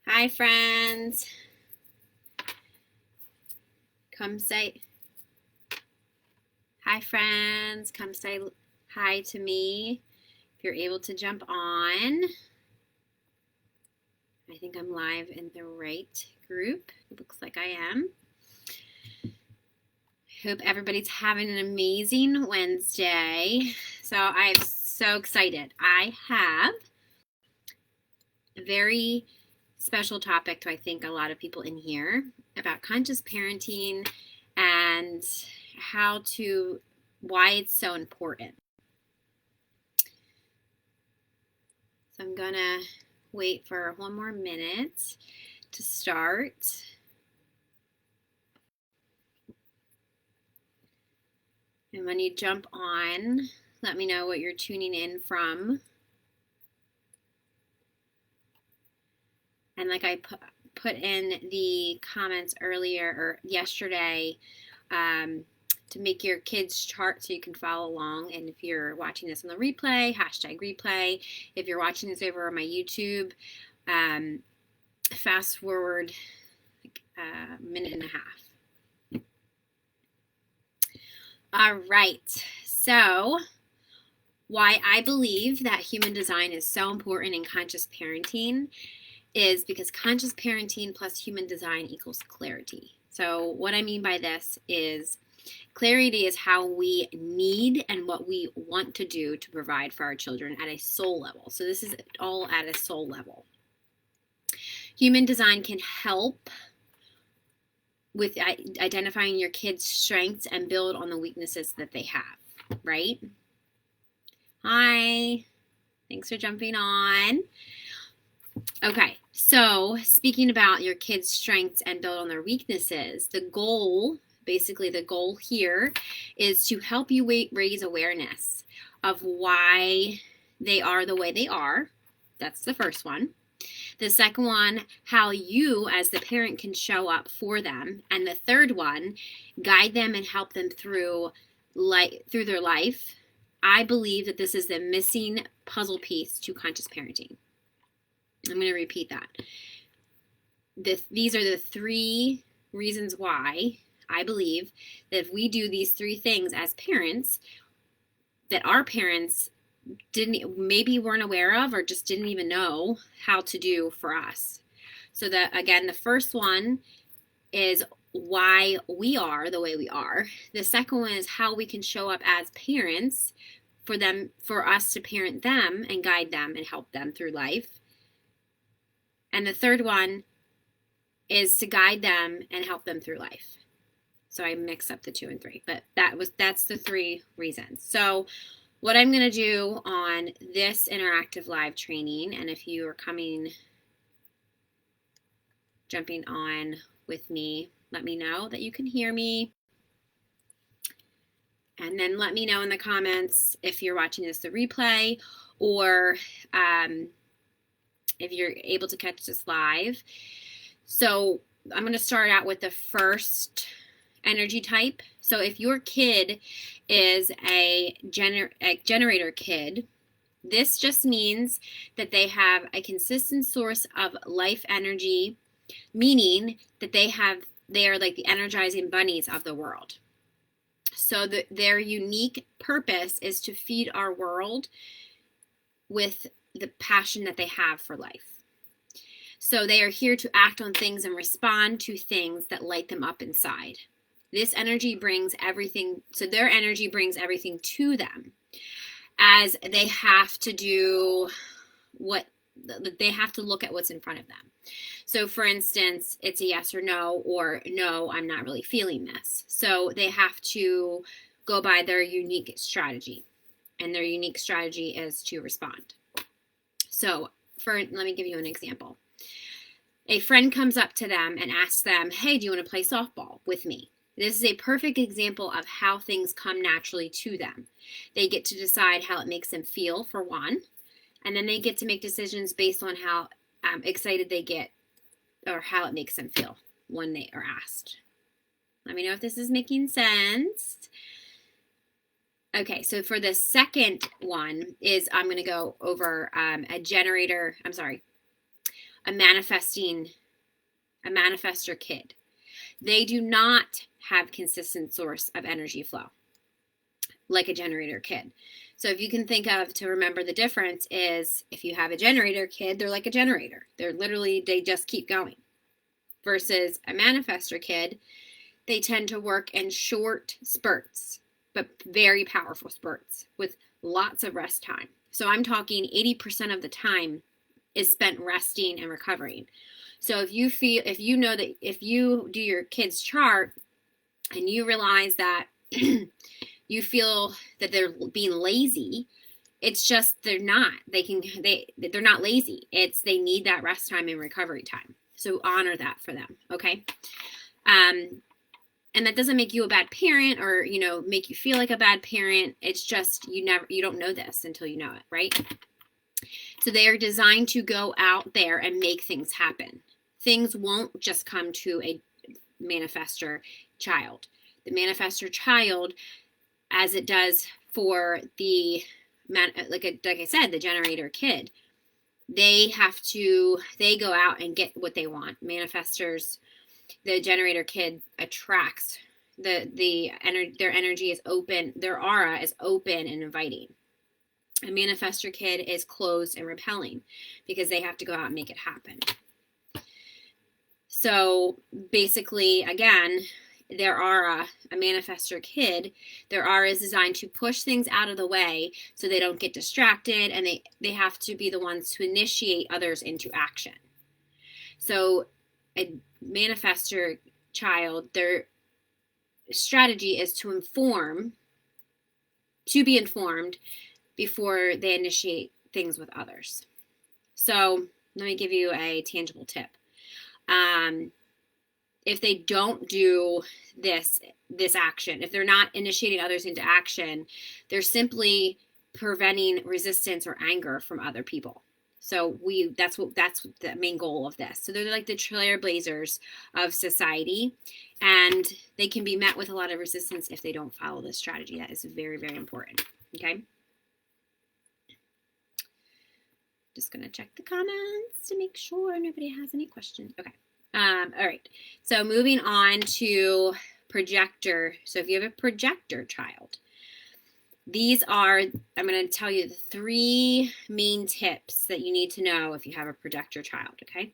Hi, friends. Come say hi, friends. Come say hi to me if you're able to jump on. I think I'm live in the right group. It looks like I am. Hope everybody's having an amazing Wednesday. So I'm so excited. I have a very special topic to I think a lot of people in here about conscious parenting and why it's so important. So I'm gonna wait for one more minute to start. And when you jump on, let me know what you're tuning in from. And like I put in the comments earlier or yesterday, to make your kids chart so you can follow along. And if you're watching this on the replay, #replay. If you're watching this over on my YouTube, fast forward like a minute and a half. All right. So why I believe that human design is so important in conscious parenting is because conscious parenting plus human design equals clarity. So what I mean by this is clarity is how we need and what we want to do to provide for our children at a soul level. So this is all at a soul level. Human design can help with identifying your kids' strengths and build on the weaknesses that they have, right? Hi, thanks for jumping on. Okay, so speaking about your kids' strengths and build on their weaknesses, the goal here is to help you raise awareness of why they are the way they are. That's the first one. The second one, how you as the parent can show up for them. And the third one, guide them and help them through their life. I believe that this is the missing puzzle piece to conscious parenting. I'm going to repeat that. These are the three reasons why I believe that if we do these three things as parents, that our parents maybe weren't aware of or just didn't even know how to do for us. So that, again, the first one is why we are the way we are. The second one is how we can show up as parents for us to parent them and guide them and help them through life. And the third one is to guide them and help them through life. So I mixed up the 2 and 3, but that's the 3 reasons. So what I'm going to do on this interactive live training, and if you are jumping on with me, let me know that you can hear me. And then let me know in the comments if you're watching this the replay or if you're able to catch this live. So I'm going to start out with the first energy type. So if your kid is a generator kid, this just means that they have a consistent source of life energy, meaning that they are like the energizing bunnies of the world. So their unique purpose is to feed our world with the passion that they have for life. So they are here to act on things and respond to things that light them up inside. This energy brings everything, so their energy brings everything to them as they have to do they have to look at what's in front of them. So for instance, it's a yes or no, or no, I'm not really feeling this. So they have to go by their unique strategy, and their unique strategy is to respond. So let me give you an example. A friend comes up to them and asks them, hey, do you want to play softball with me? This is a perfect example of how things come naturally to them. They get to decide how it makes them feel, for one, and then they get to make decisions based on how excited they get or how it makes them feel when they are asked. Let me know if this is making sense. Okay, so for the second one is I'm going to go over a manifestor kid. They do not have consistent source of energy flow like a generator kid. So if you can think of, to remember the difference is, if you have a generator kid, they're like a generator. They just keep going. Versus a manifestor kid, they tend to work in short spurts, but very powerful spurts with lots of rest time. So I'm talking 80% of the time is spent resting and recovering. So if you know that if you do your kid's chart and you realize that you feel that they're being lazy, it's just they're not. They're not lazy. It's they need that rest time and recovery time. So honor that for them, okay? And that doesn't make you a bad parent or, make you feel like a bad parent. It's just you don't know this until you know it, right? So they are designed to go out there and make things happen. Things won't just come to a manifestor child. The manifestor child, as it does for like I said, the generator kid, they go out and get what they want. Manifestors, the generator kid attracts their energy is open, their aura is open and inviting. A manifestor kid is closed and repelling because they have to go out and make it happen. So basically, again, their aura, a manifestor kid, their aura is designed to push things out of the way so they don't get distracted, and they have to be the ones to initiate others into action. So a manifestor child, their strategy is to be informed before they initiate things with others. So let me give you a tangible tip. If they don't do this action, if they're not initiating others into action, they're simply preventing resistance or anger from other people. So that's the main goal of this. So they're like the trailblazers of society, and they can be met with a lot of resistance if they don't follow this strategy. That is very, very important. Okay. Just going to check the comments to make sure nobody has any questions. Okay. All right. So moving on to projector. So if you have a projector child, I'm going to tell you the 3 main tips that you need to know if you have a projector child. Okay.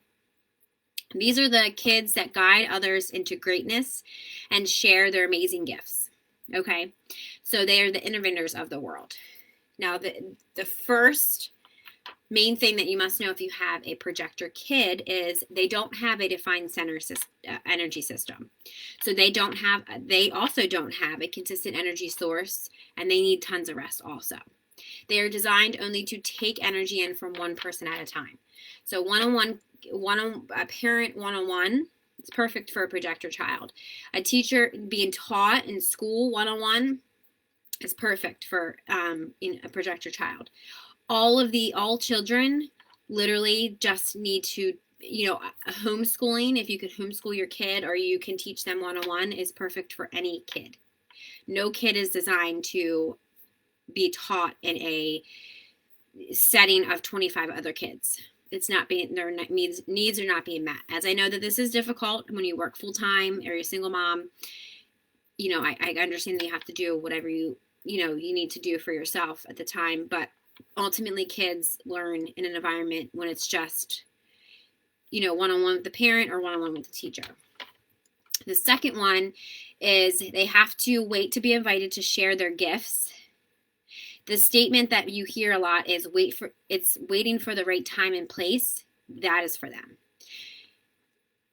These are the kids that guide others into greatness and share their amazing gifts. Okay. So they are the innovators of the world. Now, the first main thing that you must know if you have a projector kid is they don't have a defined energy system. So they also don't have a consistent energy source, and they need tons of rest also. They are designed only to take energy in from one person at a time. So a parent one-on-one is perfect for a projector child. A teacher being taught in school one-on-one is perfect for a projector child. All children literally just need to, homeschooling, if you could homeschool your kid or you can teach them one-on-one, is perfect for any kid. No kid is designed to be taught in a setting of 25 other kids. Their needs are not being met. As I know that this is difficult when you work full-time or you're a single mom, I understand that you have to do whatever you need to do for yourself at the time, but ultimately kids learn in an environment when it's just, one-on-one with the parent or one-on-one with the teacher. The second one is they have to wait to be invited to share their gifts. The statement that you hear a lot is waiting for the right time and place. That is for them.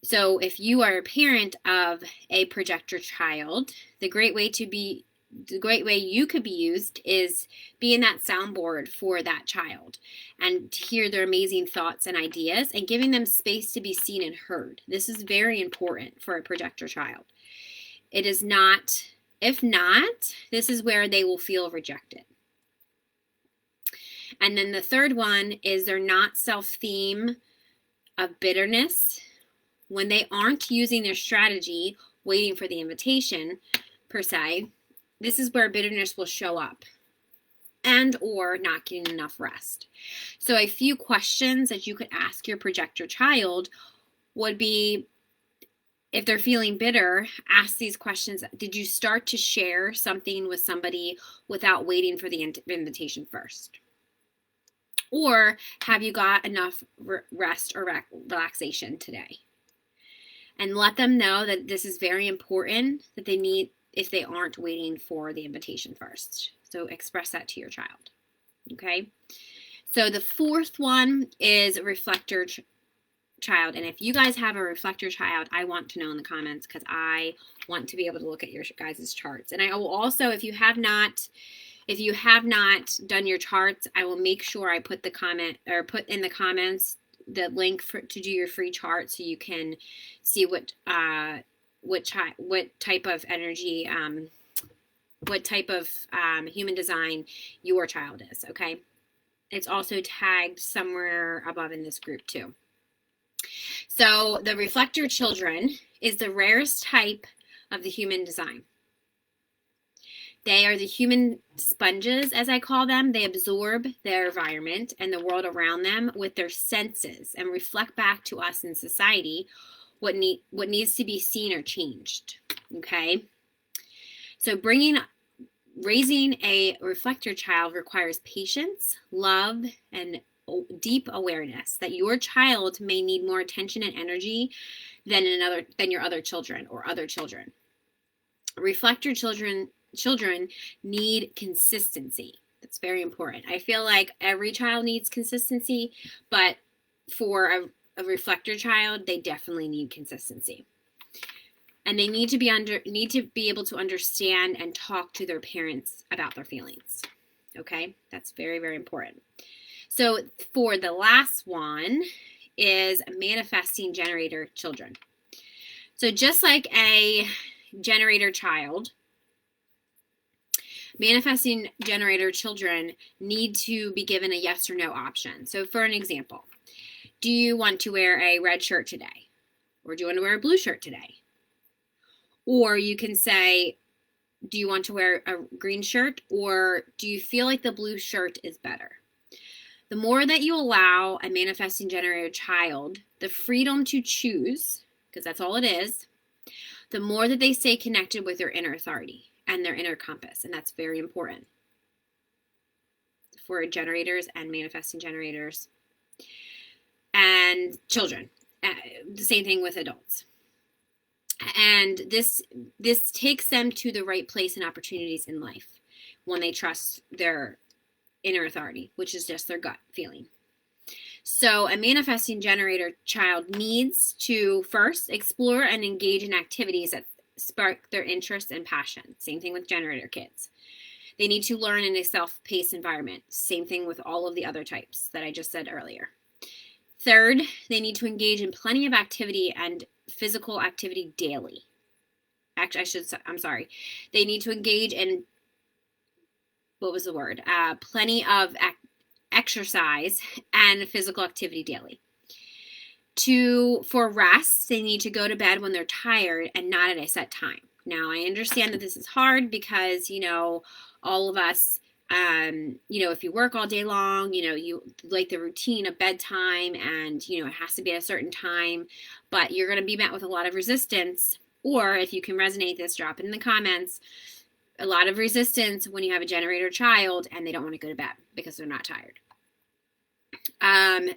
So if you are a parent of a projector child, the great way you could be used is being that soundboard for that child and to hear their amazing thoughts and ideas and giving them space to be seen and heard. This is very important for a projector child. It is not, if not, this is where they will feel rejected. And then the third one is they're not self-theme of bitterness. When they aren't using their strategy, waiting for the invitation, per se, this is where bitterness will show up. and or not getting enough rest. So a few questions that you could ask your projector child would be, if they're feeling bitter, ask these questions. Did you start to share something with somebody without waiting for the invitation first? Or have you got enough rest or relaxation today? And let them know that this is very important, that they need, if they aren't waiting for the invitation first. So express that to your child. Okay. So the fourth one is reflector child. And if you guys have a reflector child, I want to know in the comments, because I want to be able to look at your guys' charts. And I will also, if you have not done your charts, I will make sure I put put in the comments the link to do your free chart, so you can see what type of energy, what type of human design your child is. Okay, it's also tagged somewhere above in this group too. So the reflector children is the rarest type of the human design. They are the human sponges, as I call them. They absorb their environment and the world around them with their senses and reflect back to us in society what needs to be seen or changed. Okay? So raising a reflector child requires patience, love, and deep awareness that your child may need more attention and energy than your other children or other children. Reflector children need consistency. That's very important. I feel like every child needs consistency, but for a reflector child, they definitely need consistency. And they need to be able to understand and talk to their parents about their feelings. Okay? That's very, very important. So for the last one is manifesting generator children. So just like a generator child, manifesting generator children need to be given a yes or no option. So for an example, do you want to wear a red shirt today? Or do you want to wear a blue shirt today? Or you can say, do you want to wear a green shirt? Or do you feel like the blue shirt is better? The more that you allow a manifesting generator child the freedom to choose, because that's all it is, the more that they stay connected with their inner authority and their inner compass. And that's very important for generators and manifesting generators and children. The same thing with adults. And this takes them to the right place and opportunities in life when they trust their inner authority, which is just their gut feeling. So a manifesting generator child needs to first explore and engage in activities that spark their interest and passion. Same thing with generator kids. They need to learn in a self-paced environment. Same thing with all of the other types that I just said earlier. Third, they need to engage in plenty of activity and physical activity daily. Actually, they need to engage in, plenty of exercise and physical activity daily. For rest, they need to go to bed when they're tired and not at a set time. Now, I understand that this is hard because, all of us, if you work all day long, you like the routine of bedtime and, it has to be at a certain time, but you're going to be met with a lot of resistance. Or if you can resonate this, drop it in the comments. A lot of resistance when you have a generator child and they don't want to go to bed because they're not tired.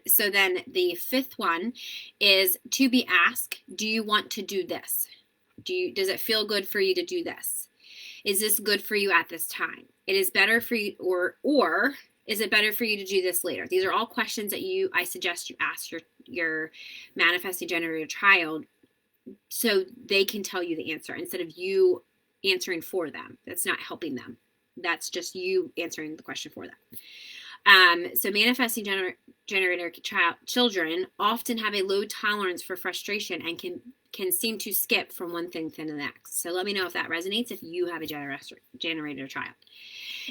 So then the fifth one is to be asked, do you want to do this? Does it feel good for you to do this? Is this good for you at this time? It is better for you, or is it better for you to do this later? These are all questions that I suggest you ask your manifesting generator child so they can tell you the answer instead of you answering for them. That's not helping them. That's just you answering the question for them. So manifesting generator children often have a low tolerance for frustration and can seem to skip from one thing to the next. So let me know if that resonates if you have a generator child.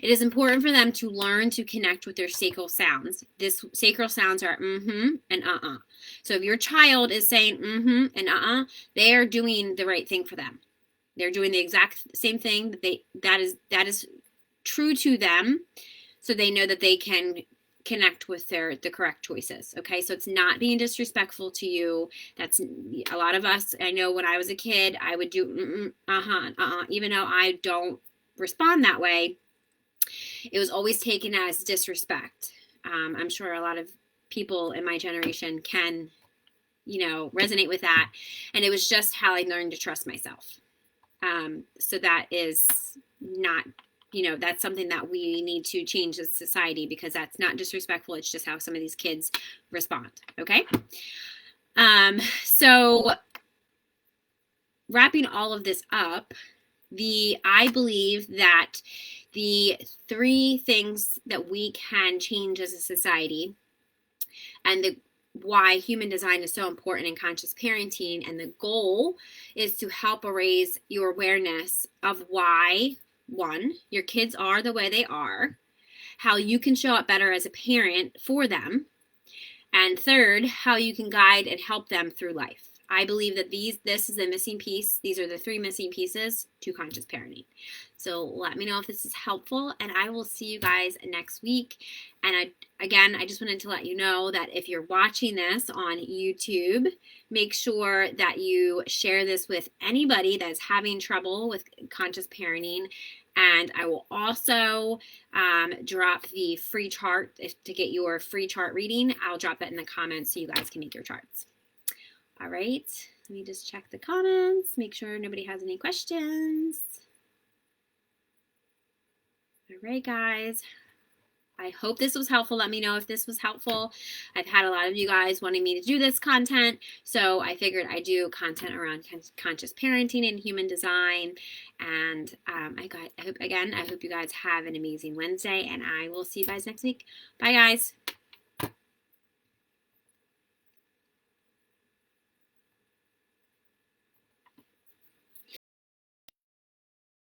It is important for them to learn to connect with their sacral sounds. These sacral sounds are mm-hmm and uh-uh. So if your child is saying mm-hmm and uh-uh, they are doing the right thing for them. They're doing the exact same thing that is true to them. so they know that they can connect with the correct choices. Okay, so it's not being disrespectful to you. That's a lot of us. I know when I was a kid, I would do even though I don't respond that way. It was always taken as disrespect. I'm sure a lot of people in my generation can, resonate with that. And it was just how I learned to trust myself. So that is not, that's something that we need to change as a society, because that's not disrespectful. It's just how some of these kids respond. Okay. So wrapping all of this up, I believe that the 3 things that we can change as a society, and why human design is so important in conscious parenting, and the goal is to help raise your awareness of why, 1, your kids are the way they are, how you can show up better as a parent for them, and 3rd, how you can guide and help them through life. I believe that this is the missing piece. These are the 3 missing pieces to conscious parenting. So let me know if this is helpful, and I will see you guys next week. And I just wanted to let you know that if you're watching this on YouTube, make sure that you share this with anybody that's having trouble with conscious parenting. And I will also drop the free chart to get your free chart reading. I'll drop that in the comments so you guys can make your charts. All right, let me just check the comments, make sure nobody has any questions. All right, guys. I hope this was helpful. Let me know if this was helpful. I've had a lot of you guys wanting me to do this content, so I figured I'd do content around conscious parenting and human design. And I hope you guys have an amazing Wednesday, and I will see you guys next week. Bye, guys.